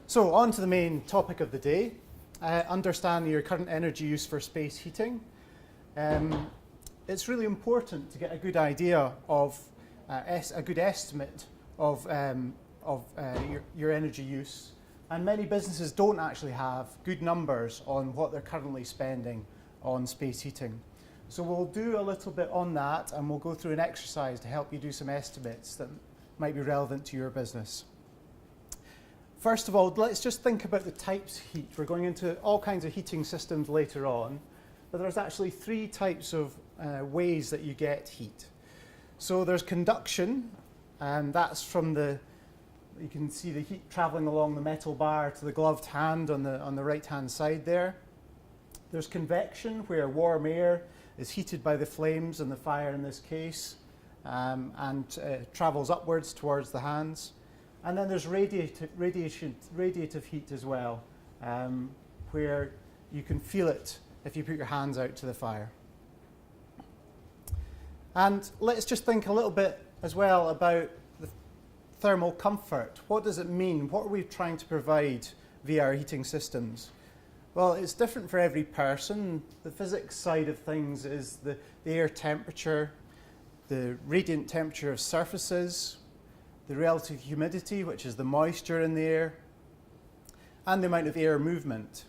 So on to the main topic of the day, understanding your current energy use for space heating. It's really important to get a good idea of, a good estimate of your energy use. And many businesses don't actually have good numbers on what they're currently spending on space heating. So we'll do a little bit on that, and we'll go through an exercise to help you do some estimates that might be relevant to your business. First of all, let's just think about the types of heat. We're going into all kinds of heating systems later on, but there's actually three types of ways that you get heat. So there's conduction, and that's from you can see the heat traveling along the metal bar to the gloved hand on the right-hand side there. There's convection, where warm air is heated by the flames and the fire in this case, and travels upwards towards the hands. And then there's radiative heat as well, where you can feel it if you put your hands out to the fire. And let's just think a little bit as well about the thermal comfort. What does it mean? What are we trying to provide via our heating systems? Well, it's different for every person. The physics side of things is the air temperature, the radiant temperature of surfaces, the relative humidity, which is the moisture in the air, and the amount of air movement.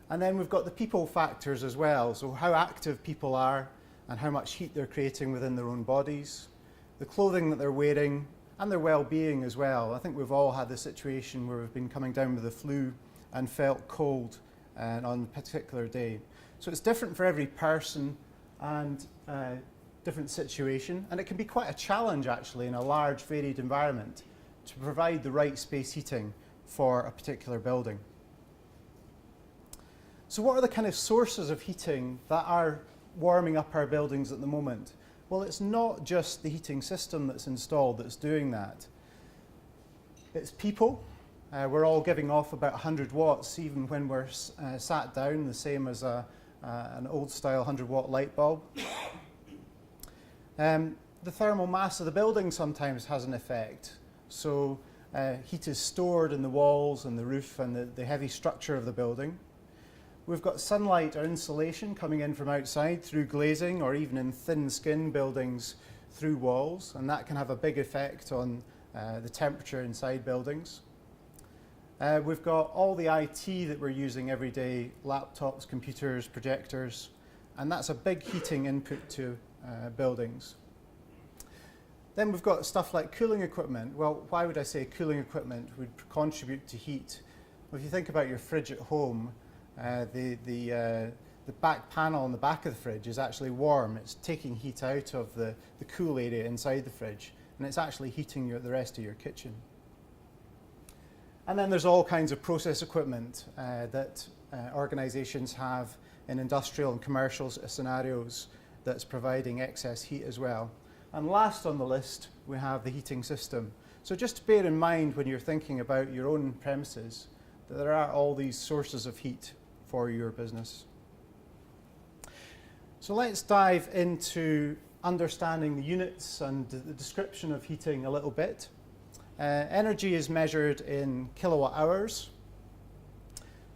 And then we've got the people factors as well, so how active people are and how much heat they're creating within their own bodies, the clothing that they're wearing, and their well-being as well. I think we've all had the situation where we've been coming down with the flu and felt cold on a particular day. So it's different for every person and different situation, and it can be quite a challenge actually in a large varied environment to provide the right space heating for a particular building. So what are the kind of sources of heating that are warming up our buildings at the moment? Well, it's not just the heating system that's installed that's doing that. It's people. We're all giving off about 100 watts even when we're sat down, the same as an old style 100-watt light bulb. The thermal mass of the building sometimes has an effect. So heat is stored in the walls and the roof and the heavy structure of the building. We've got sunlight or insulation coming in from outside through glazing, or even in thin skin buildings through walls, and that can have a big effect on the temperature inside buildings. We've got all the IT that we're using every day, laptops, computers, projectors, and that's a big heating input to buildings. Then we've got stuff like cooling equipment. Well, why would I say cooling equipment would contribute to heat? Well, if you think about your fridge at home, the back panel on the back of the fridge is actually warm. It's taking heat out of the cool area inside the fridge, and it's actually heating the rest of your kitchen. And then there's all kinds of process equipment that organizations have in industrial and commercial scenarios that's providing excess heat as well. And last on the list, we have the heating system. So just to bear in mind when you're thinking about your own premises, that there are all these sources of heat for your business. So let's dive into understanding the units and the description of heating a little bit. Energy is measured in kilowatt hours,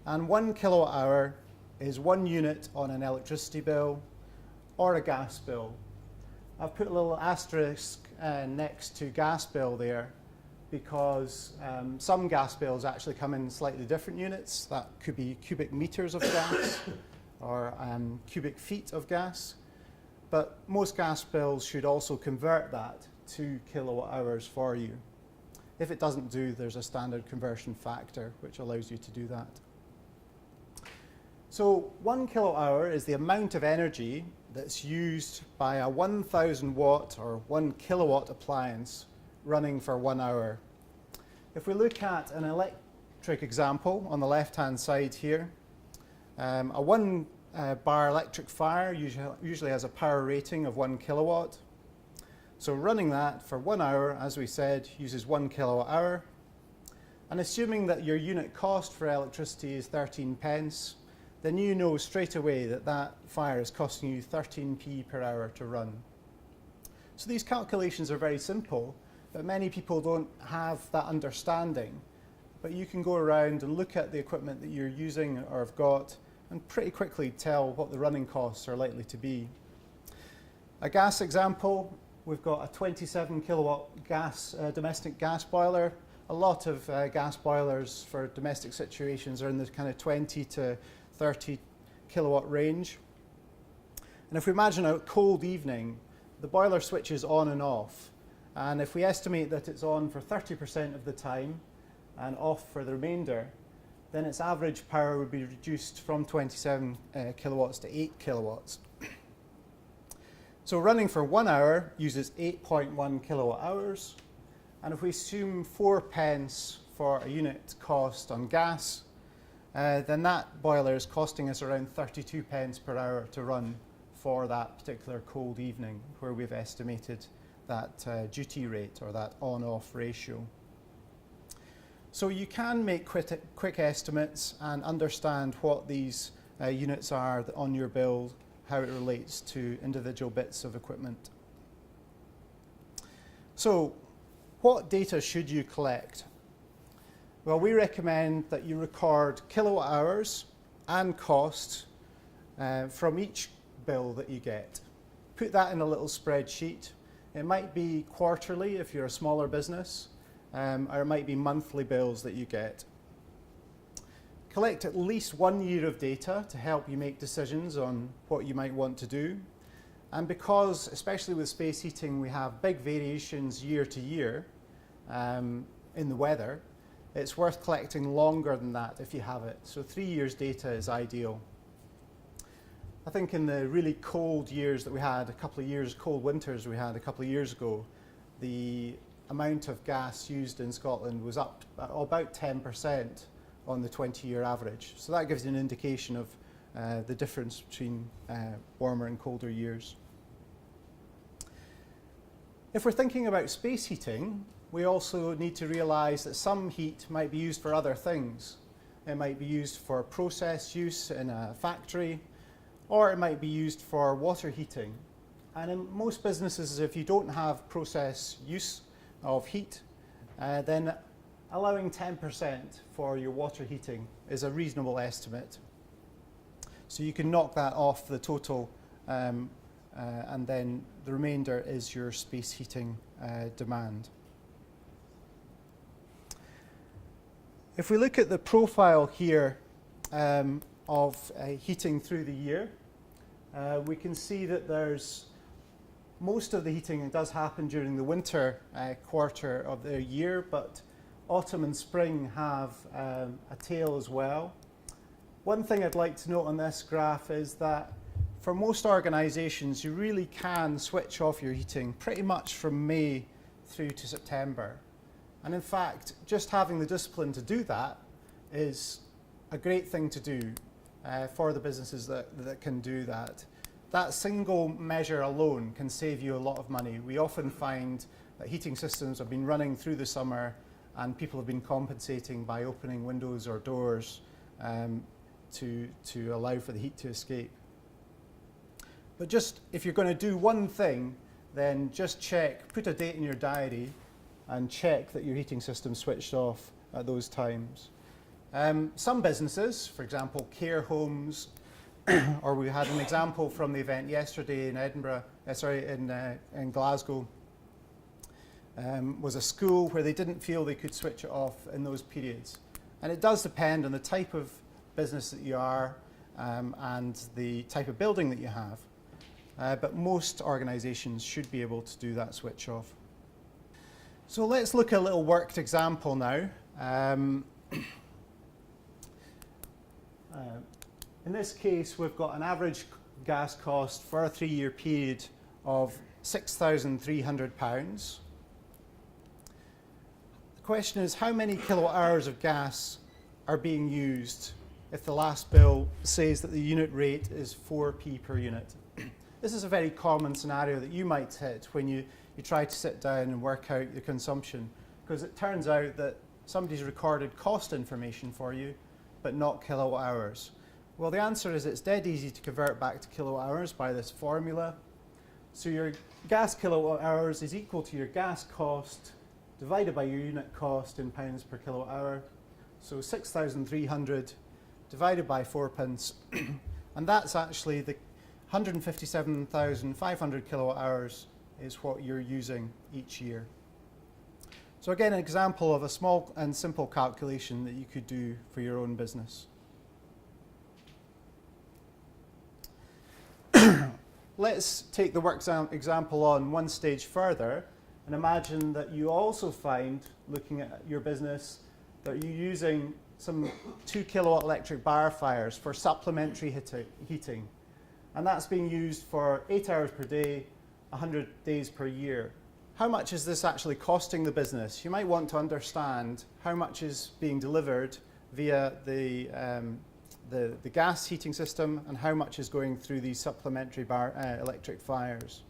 and 1 kilowatt hour is 1 unit on an electricity bill or a gas bill. I've put a little asterisk next to gas bill there because some gas bills actually come in slightly different units. That could be cubic meters of gas or cubic feet of gas, but most gas bills should also convert that to kilowatt hours for you. If it doesn't do, there's a standard conversion factor which allows you to do that. So 1 kilowatt hour is the amount of energy that's used by a 1,000 watt or 1 kilowatt appliance running for 1 hour. If we look at an electric example on the left-hand side here, a 1 bar electric fire usually has a power rating of 1 kilowatt. So running that for 1 hour, as we said, uses 1 kilowatt hour. And assuming that your unit cost for electricity is 13 pence, then you know straight away that that fire is costing you 13p per hour to run. So these calculations are very simple, but many people don't have that understanding but you can go around and look at the equipment that you're using or have got and pretty quickly tell what the running costs are likely to be. A gas example, we've got a 27 kilowatt domestic gas boiler. A lot of gas boilers for domestic situations are in the kind of 20 to 30 kilowatt range. And if we imagine a cold evening, the boiler switches on and off. And if we estimate that it's on for 30% of the time and off for the remainder, then its average power would be reduced from 27 kilowatts to 8 kilowatts. So running for 1 hour uses 8.1 kilowatt hours. And if we assume 4 pence for a unit cost on gas, then that boiler is costing us around 32 pence per hour to run for that particular cold evening, where we've estimated that duty rate or that on-off ratio. So you can make quick estimates and understand what these units are on your bill, how it relates to individual bits of equipment. So what data should you collect? Well, we recommend that you record kilowatt hours and cost from each bill that you get. Put that in a little spreadsheet. It might be quarterly if you're a smaller business, or it might be monthly bills that you get. Collect at least 1 year of data to help you make decisions on what you might want to do. And because, especially with space heating, we have big variations year to year in the weather, it's worth collecting longer than that if you have it. So 3 years data is ideal. I think in the really cold years that we had, cold winters we had a couple of years ago, the amount of gas used in Scotland was up about 10% on the 20-year average. So that gives you an indication of the difference between warmer and colder years. If we're thinking about space heating, we also need to realise that some heat might be used for other things. It might be used for process use in a factory, or it might be used for water heating. And in most businesses, if you don't have process use of heat, then allowing 10% for your water heating is a reasonable estimate. So you can knock that off the total, and then the remainder is your space heating demand. If we look at the profile here of heating through the year, we can see that there's most of the heating does happen during the winter quarter of the year, but autumn and spring have a tail as well. One thing I'd like to note on this graph is that for most organisations, you really can switch off your heating pretty much from May through to September. And in fact, just having the discipline to do that is a great thing to do for the businesses that can do that. That single measure alone can save you a lot of money. We often find that heating systems have been running through the summer and people have been compensating by opening windows or doors to allow for the heat to escape. But just if you're going to do one thing, then just check, put a date in your diary and check that your heating system's switched off at those times. Some businesses, for example, care homes, or we had an example from the event yesterday in in Glasgow, was a school where they didn't feel they could switch it off in those periods. And it does depend on the type of business that you are and the type of building that you have. But most organisations should be able to do that switch off. So let's look at a little worked example now. In this case, we've got an average gas cost for a 3-year period of £6,300. The question is, how many kilowatt hours of gas are being used if the last bill says that the unit rate is 4p per unit? This is a very common scenario that you might hit when you try to sit down and work out the consumption, because it turns out that somebody's recorded cost information for you, but not kilowatt hours. Well, the answer is it's dead easy to convert back to kilowatt hours by this formula. So your gas kilowatt hours is equal to your gas cost divided by your unit cost in pounds per kilowatt hour. So 6,300 divided by 4 pence, and that's actually the 157,500 kilowatt hours is what you're using each year. So again, an example of a small and simple calculation that you could do for your own business. Let's take the Workzone example on one stage further and imagine that you also find, looking at your business, that you're using some 2 kilowatt electric bar fires for supplementary heating. And that's being used for 8 hours per day, 100 days per year. How much is this actually costing the business? You might want to understand how much is being delivered via the gas heating system and how much is going through these supplementary electric fires.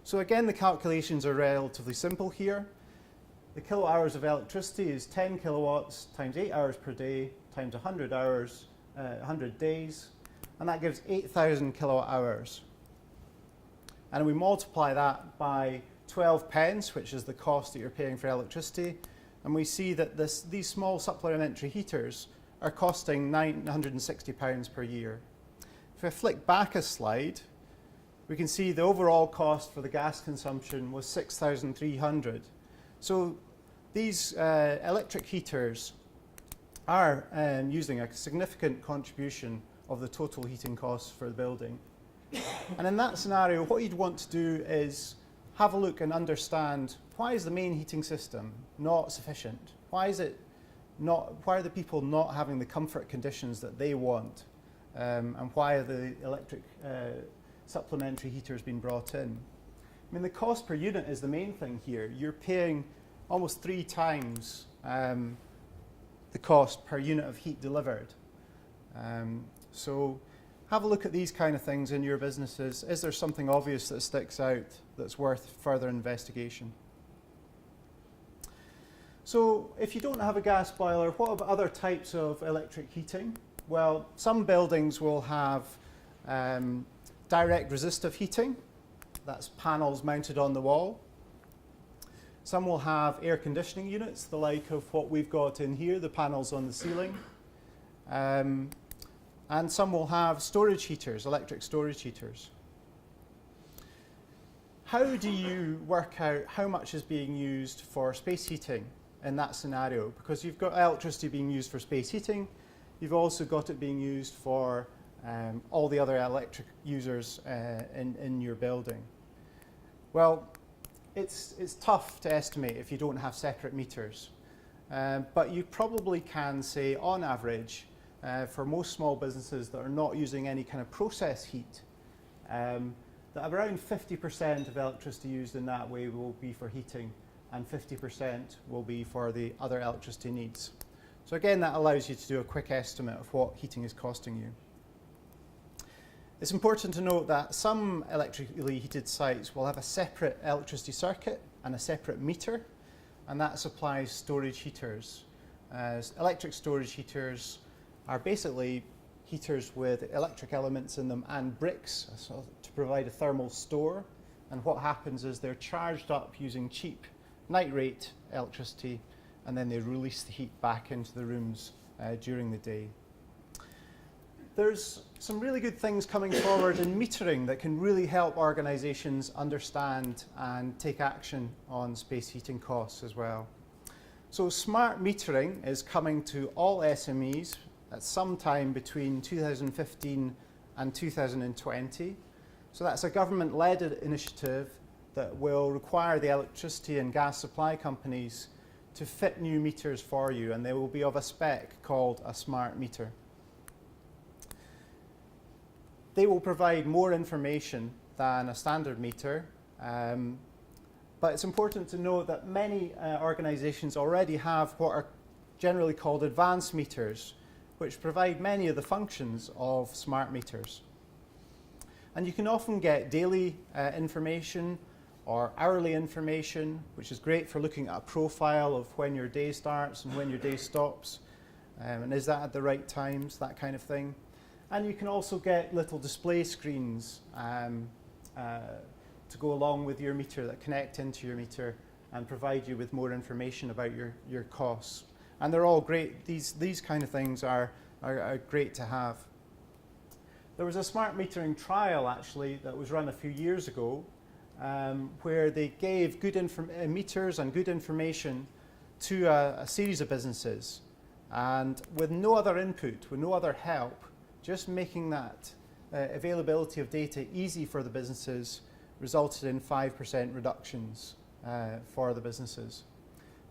So again, the calculations are relatively simple here. The kilowatt hours of electricity is 10 kilowatts times 8 hours per day times 100 hours, 100 days, and that gives 8,000 kilowatt hours. And we multiply that by 12 pence, which is the cost that you're paying for electricity, and we see that these small supplementary heaters are costing £960 per year. If I flick back a slide, we can see the overall cost for the gas consumption was 6,300. So these electric heaters are using a significant contribution of the total heating costs for the building. And in that scenario, what you'd want to do is have a look and understand, why is the main heating system not sufficient? Why are the people not having the comfort conditions that they want? And why are the electric supplementary heaters being brought in? I mean, the cost per unit is the main thing here. You're paying almost 3 times the cost per unit of heat delivered. So have a look at these kind of things in your businesses. Is there something obvious that sticks out that's worth further investigation? So if you don't have a gas boiler, what about other types of electric heating? Well, some buildings will have direct resistive heating. That's panels mounted on the wall. Some will have air conditioning units, the like of what we've got in here, the panels on the ceiling. And some will have storage heaters, electric storage heaters. How do you work out how much is being used for space heating in that scenario? Because you've got electricity being used for space heating, you've also got it being used for all the other electric users in your building. Well, it's tough to estimate if you don't have separate meters. But you probably can say, on average, for most small businesses that are not using any kind of process heat, that around 50% of electricity used in that way will be for heating and 50% will be for the other electricity needs. So again, that allows you to do a quick estimate of what heating is costing you. It's important to note that some electrically heated sites will have a separate electricity circuit and a separate meter, and that supplies storage heaters. Electric storage heaters are basically heaters with electric elements in them and bricks to provide a thermal store. And what happens is they're charged up using cheap night rate electricity, and then they release the heat back into the rooms during the day. There's some really good things coming forward in metering that can really help organisations understand and take action on space heating costs as well. So smart metering is coming to all SMEs at some time between 2015 and 2020. So that's a government-led initiative that will require the electricity and gas supply companies to fit new meters for you, and they will be of a spec called a smart meter. They will provide more information than a standard meter, but it's important to note that many organisations already have what are generally called advanced meters, which provide many of the functions of smart meters. And you can often get daily information or hourly information, which is great for looking at a profile of when your day starts and when your day stops, and is that at the right times, that kind of thing. And you can also get little display screens to go along with your meter that connect into your meter and provide you with more information about your costs. And they're all great. These kind of things are great to have. There was a smart metering trial actually that was run a few years ago where they gave good meters and good information to a series of businesses, and with no other input, with no other help, just making that availability of data easy for the businesses resulted in 5% reductions for the businesses.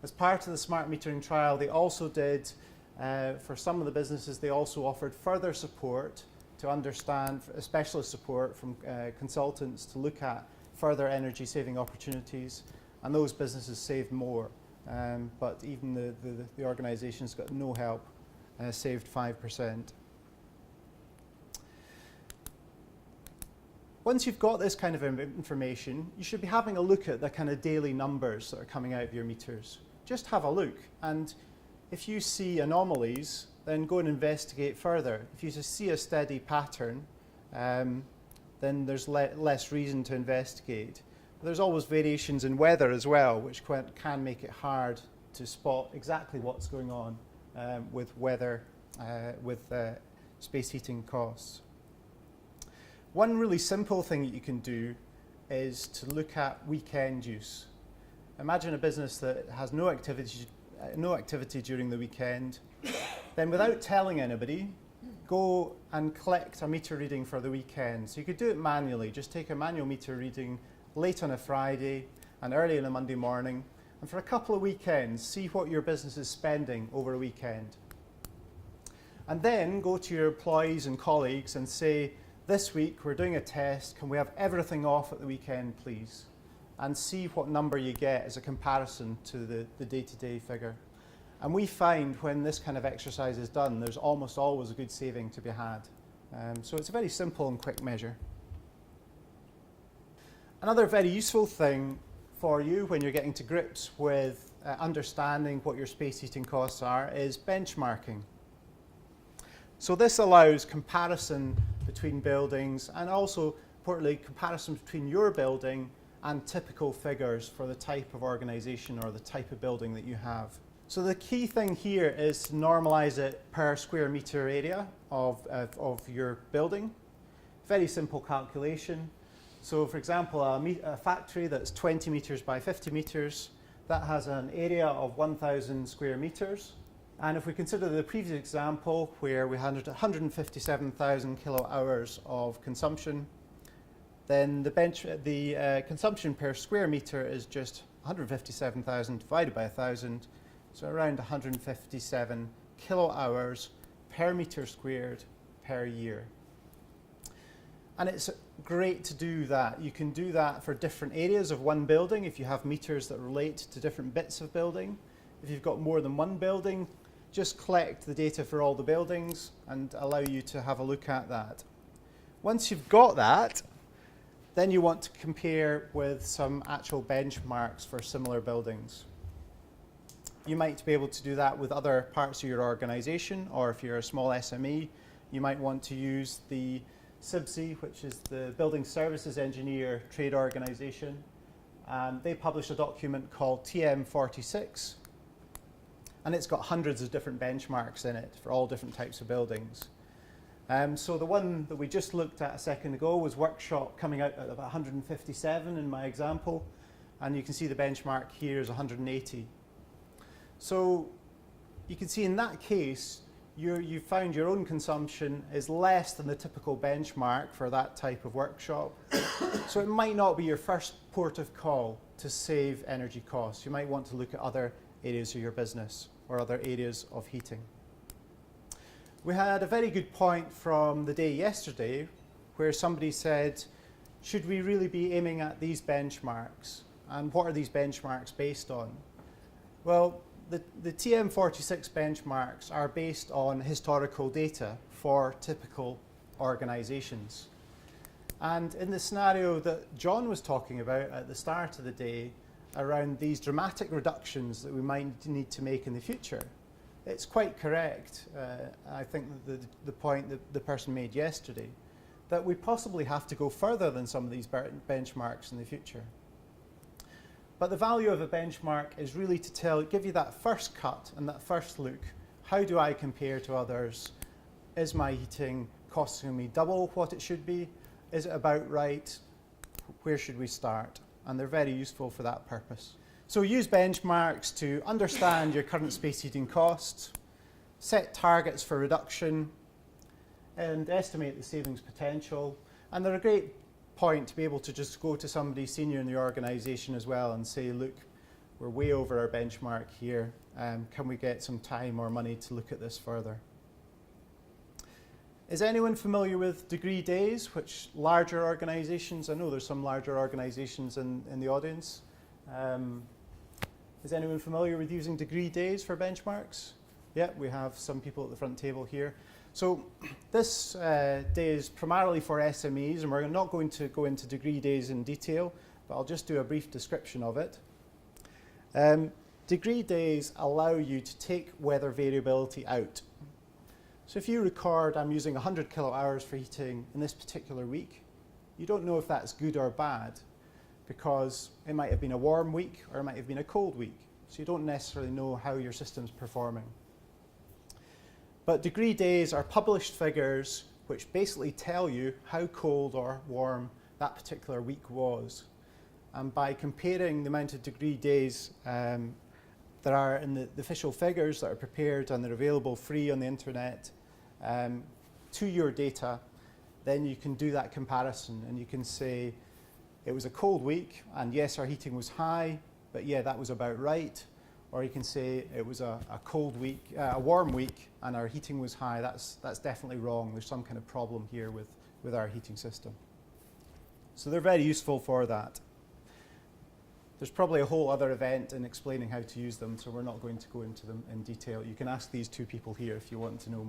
As part of the smart metering trial, they also did, for some of the businesses, they also offered further support to understand, specialist support from consultants to look at further energy saving opportunities, and those businesses saved more. But even the organisations got no help, saved 5%. Once you've got this kind of information, you should be having a look at the kind of daily numbers that are coming out of your meters. Just have a look, and if you see anomalies, then go and investigate further. If you just see a steady pattern, then there's less reason to investigate. But there's always variations in weather as well, which can make it hard to spot exactly what's going on with weather, with space heating costs. One really simple thing that you can do is to look at weekend use. Imagine a business that has no activity during the weekend. Then without telling anybody, go and collect a meter reading for the weekend. So you could do it manually. Just take a manual meter reading late on a Friday and early on a Monday morning. And for a couple of weekends, see what your business is spending over a weekend. And then go to your employees and colleagues and say, this week we're doing a test. Can we have everything off at the weekend, please? And see what number you get as a comparison to the day-to-day figure. And we find when this kind of exercise is done, there's almost always a good saving to be had. So it's a very simple and quick measure. Another very useful thing for you when you're getting to grips with understanding what your space heating costs are is benchmarking. So this allows comparison between buildings and also, importantly, comparison between your building and typical figures for the type of organisation or the type of building that you have. So the key thing here is to normalise it per square metre area of your building. Very simple calculation. So for example, a factory that's 20 metres by 50 metres, that has an area of 1,000 square metres. And if we consider the previous example where we had 157,000 kilowatt hours of consumption, then the consumption per square metre is just 157,000 divided by 1,000, so around 157 kilowatt hours per metre squared per year. And it's great to do that. You can do that for different areas of one building if you have meters that relate to different bits of building. If you've got more than one building, just collect the data for all the buildings and allow you to have a look at that. Once you've got that, then you want to compare with some actual benchmarks for similar buildings. You might be able to do that with other parts of your organisation, or if you're a small SME, you might want to use the Subsea, which is the Building Services Engineer Trade Organisation. They published a document called TM46, and it's got hundreds of different benchmarks in it for all different types of buildings. So the one that we just looked at a second ago was Workshop, coming out at about 157 in my example, and you can see the benchmark here is 180. So you can see in that case, you found your own consumption is less than the typical benchmark for that type of workshop. So it might not be your first port of call to save energy costs. You might want to look at other areas of your business or other areas of heating. We had a very good point from the day yesterday where somebody said, should we really be aiming at these benchmarks? And what are these benchmarks based on? Well, the TM46 benchmarks are based on historical data for typical organisations. And in the scenario that John was talking about at the start of the day, around these dramatic reductions that we might need to make in the future, it's quite correct, I think the point that the person made yesterday, that we possibly have to go further than some of these benchmarks in the future. But the value of a benchmark is really to give you that first cut and that first look. How do I compare to others? Is my heating costing me double what it should be? Is it about right? Where should we start? And they're very useful for that purpose. So use benchmarks to understand your current space heating costs, set targets for reduction, and estimate the savings potential. And they're a great point to be able to just go to somebody senior in the organisation as well and say, look, we're way over our benchmark here. Can we get some time or money to look at this further? Is anyone familiar with degree days, which larger organisations, I know there's some larger organisations in the audience. Is anyone familiar with using degree days for benchmarks? Yeah, we have some people at the front table here. So this day is primarily for SMEs, and we're not going to go into degree days in detail, but I'll just do a brief description of it. Degree days allow you to take weather variability out. So if you record, I'm using 100 kilowatt hours for heating in this particular week, you don't know if that's good or bad, because it might have been a warm week or it might have been a cold week. So you don't necessarily know how your system's performing. But degree days are published figures which basically tell you how cold or warm that particular week was. And by comparing the amount of degree days there are in the official figures that are prepared and they're available free on the internet to your data, then you can do that comparison and you can say it was a cold week and yes, our heating was high, but yeah, that was about right. Or you can say it was a cold week, a warm week, and our heating was high. That's definitely wrong. There's some kind of problem here with our heating system. So they're very useful for that. There's probably a whole other event in explaining how to use them, so we're not going to go into them in detail. You can ask these two people here if you want to know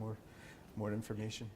more information.